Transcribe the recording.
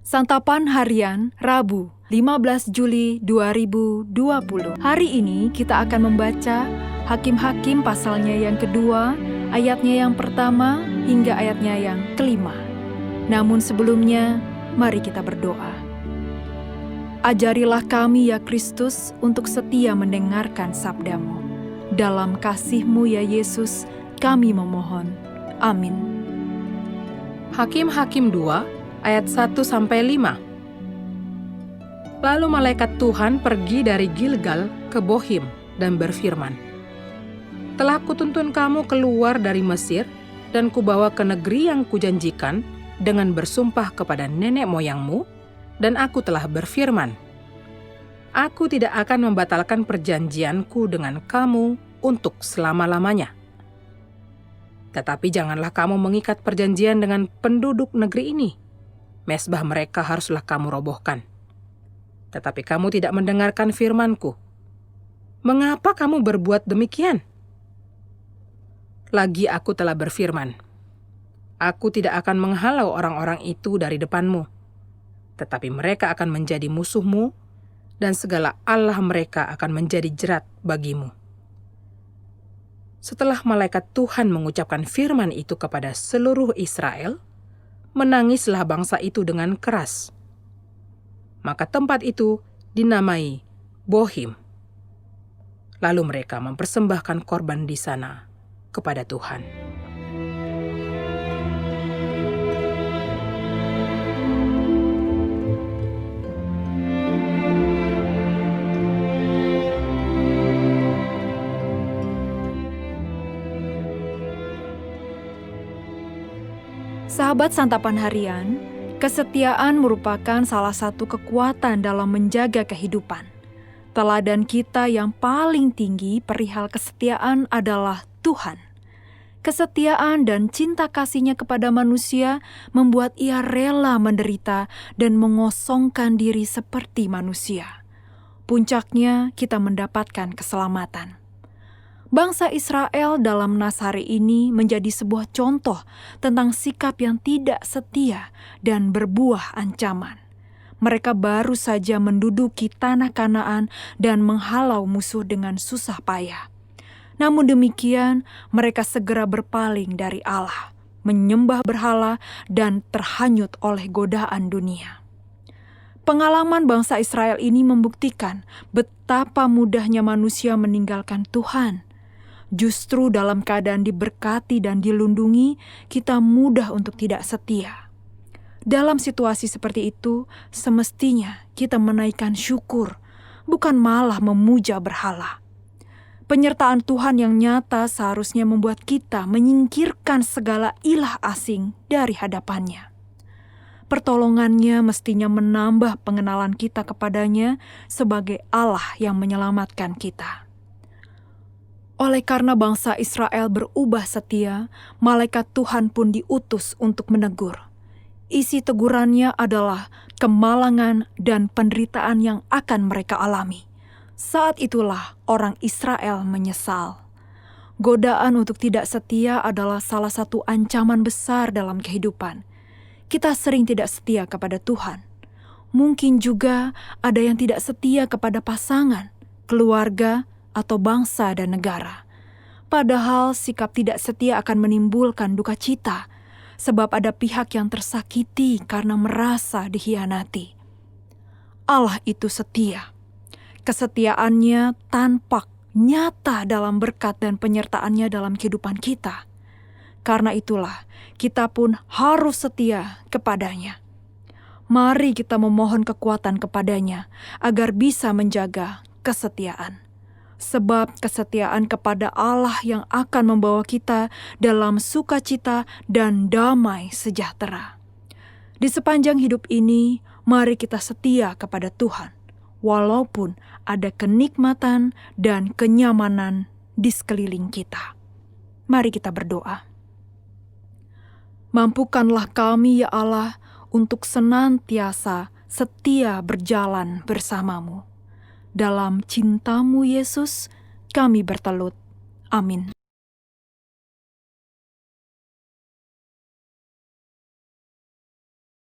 Santapan Harian Rabu 15 Juli 2020. Hari ini kita akan membaca Hakim-Hakim pasalnya yang kedua, ayatnya yang pertama hingga ayatnya yang kelima. Namun sebelumnya, mari kita berdoa. Ajarilah kami ya Kristus untuk setia mendengarkan sabda-Mu. Dalam kasih-Mu ya Yesus, kami memohon. Amin. Hakim-Hakim 2 ayat 1-5. Lalu malaikat Tuhan pergi dari Gilgal ke Bohim dan berfirman, "Telah kutuntun kamu keluar dari Mesir dan kubawa ke negeri yang kujanjikan dengan bersumpah kepada nenek moyangmu, dan aku telah berfirman, aku tidak akan membatalkan perjanjianku dengan kamu untuk selama-lamanya. Tetapi janganlah kamu mengikat perjanjian dengan penduduk negeri ini. Mezbah mereka haruslah kamu robohkan. Tetapi kamu tidak mendengarkan firman-Ku. Mengapa kamu berbuat demikian? Lagi aku telah berfirman, aku tidak akan menghalau orang-orang itu dari depanmu, tetapi mereka akan menjadi musuhmu, dan segala allah mereka akan menjadi jerat bagimu." Setelah malaikat Tuhan mengucapkan firman itu kepada seluruh Israel, menangislah bangsa itu dengan keras. Maka tempat itu dinamai Bohim. Lalu mereka mempersembahkan korban di sana kepada Tuhan. Sahabat Santapan Harian, kesetiaan merupakan salah satu kekuatan dalam menjaga kehidupan. Teladan kita yang paling tinggi perihal kesetiaan adalah Tuhan. Kesetiaan dan cinta kasih-Nya kepada manusia membuat Ia rela menderita dan mengosongkan diri seperti manusia. Puncaknya kita mendapatkan keselamatan. Bangsa Israel dalam nas hari ini menjadi sebuah contoh tentang sikap yang tidak setia dan berbuah ancaman. Mereka baru saja menduduki tanah Kanaan dan menghalau musuh dengan susah payah. Namun demikian, mereka segera berpaling dari Allah, menyembah berhala dan terhanyut oleh godaan dunia. Pengalaman bangsa Israel ini membuktikan betapa mudahnya manusia meninggalkan Tuhan. Justru dalam keadaan diberkati dan dilindungi, kita mudah untuk tidak setia. Dalam situasi seperti itu, semestinya kita menaikkan syukur, bukan malah memuja berhala. Penyertaan Tuhan yang nyata seharusnya membuat kita menyingkirkan segala ilah asing dari hadapan-Nya. Pertolongan-Nya mestinya menambah pengenalan kita kepada-Nya sebagai Allah yang menyelamatkan kita. Oleh karena bangsa Israel berubah setia, malaikat Tuhan pun diutus untuk menegur. Isi tegurannya adalah kemalangan dan penderitaan yang akan mereka alami. Saat itulah orang Israel menyesal. Godaan untuk tidak setia adalah salah satu ancaman besar dalam kehidupan. Kita sering tidak setia kepada Tuhan. Mungkin juga ada yang tidak setia kepada pasangan, keluarga, atau bangsa dan negara. Padahal sikap tidak setia akan menimbulkan duka cita, sebab ada pihak yang tersakiti karena merasa dikhianati. Allah itu setia. Kesetiaan-Nya tampak nyata dalam berkat dan penyertaan-Nya dalam kehidupan kita. Karena itulah kita pun harus setia kepada-Nya. Mari kita memohon kekuatan kepada-Nya agar bisa menjaga kesetiaan. Sebab kesetiaan kepada Allah yang akan membawa kita dalam sukacita dan damai sejahtera. Di sepanjang hidup ini, mari kita setia kepada Tuhan, walaupun ada kenikmatan dan kenyamanan di sekeliling kita. Mari kita berdoa. Mampukanlah kami ya Allah untuk senantiasa setia berjalan bersama-Mu. Dalam cinta-Mu Yesus, kami bertelut. Amin.